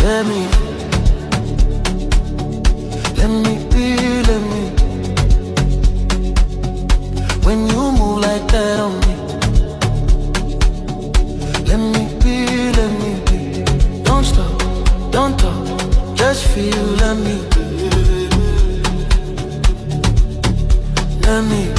Let me be, let me. When you move like that on me, let me be, let me be. Don't stop, don't talk, just feel, let me. Let me